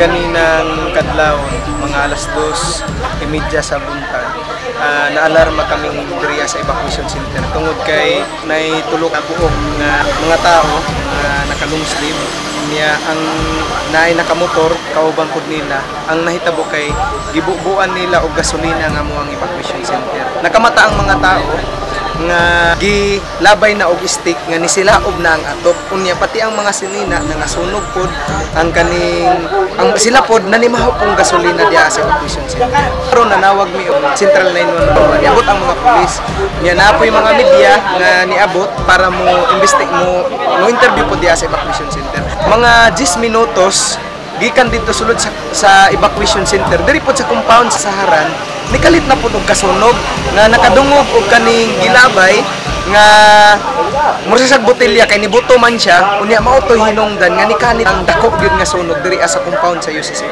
Ganinang kadlaw, mga alas 2:30 sa buntag, naalarma kaming diriya sa evacuation center tungod kay naitulok ang buok nga mga tao na naka-long sleeve niya ang naay nakamotor kauban pod nila ang nahitabo kay gibubuan nila og gasolina nga mo ang evacuation center. Nakamata ang mga tao nga gilabay na og stick nga nisilaob na ang atop unya pati ang mga sinina nga nasunog pod ang kaning ang sila pod nanimahaw pong gasolina diha sa evacuation center. Pero nanawag mi og Central 911 niabot ang mga pulis nya napoy mga media nga niabot para mo interview pod diha sa evacuation center. Mga 10 minutos gikan dito sulod sa evacuation center diri pod sa compound sa Saharan nikalit na pod og kasunog nga nakadungog og kaning gilabay nga mura sa botelya kay nibuto man siya unya mao toy hinungdan nga nikalit ang dako gyud nga sunog diri sa compound sa UCC.